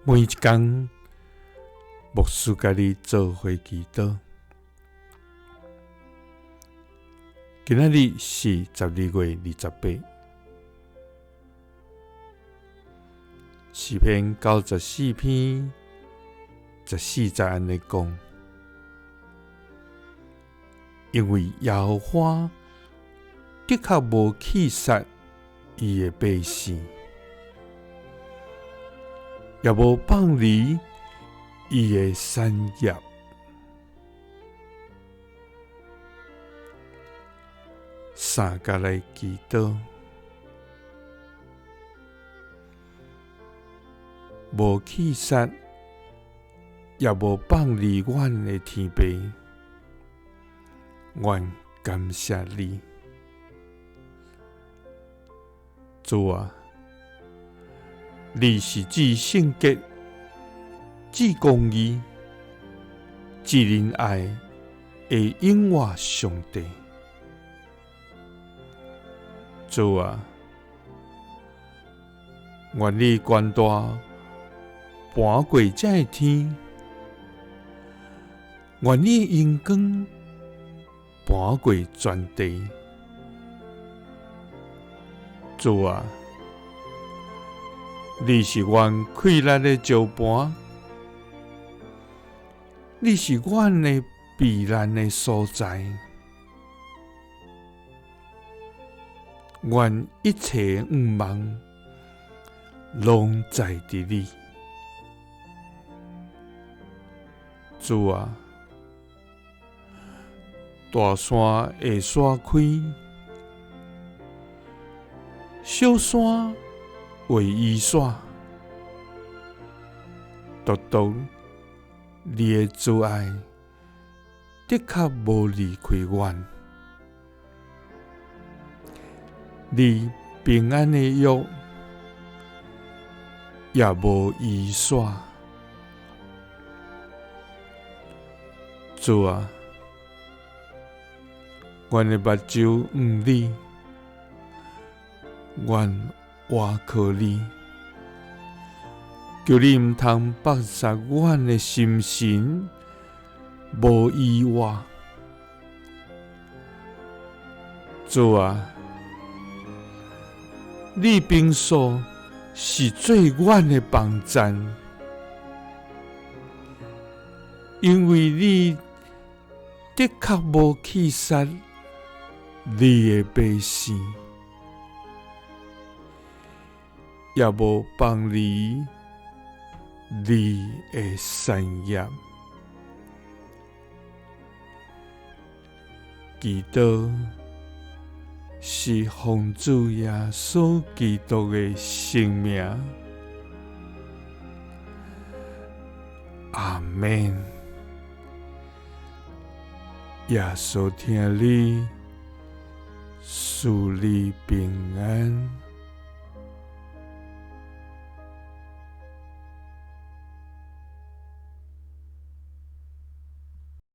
每一天，牧师甲你做伙祈祷。今仔日是12月28，诗篇94篇14节安尼讲：因为耶和华的确无弃杀伊的百姓，也无放离伊的产业。三甲来祈祷，无弃杀，也无放离阮的天父，阮感谢你，主啊！你是至圣洁、至公义、至仁爱的永活上帝。主啊，愿你权大盘过这个天，愿你荣光盘过全地。主啊，你是阮溃烂的石盘，你是阮的避难的所在。愿一切愿望拢在伫你，主啊！大山会刷开，小山会移煞，独独你的慈爱的确无离开阮。你平安的约也无移煞，主啊！阮的目睭你，阮倚靠你，求你毋通绑杀阮的心神，无意外。主啊！你平素是最阮的帮站，因为你的确无弃杀你的百姓，也无放离你的产业。祈祷是奉主耶稣基督的圣名，阿们。耶稣听你，赐你平安。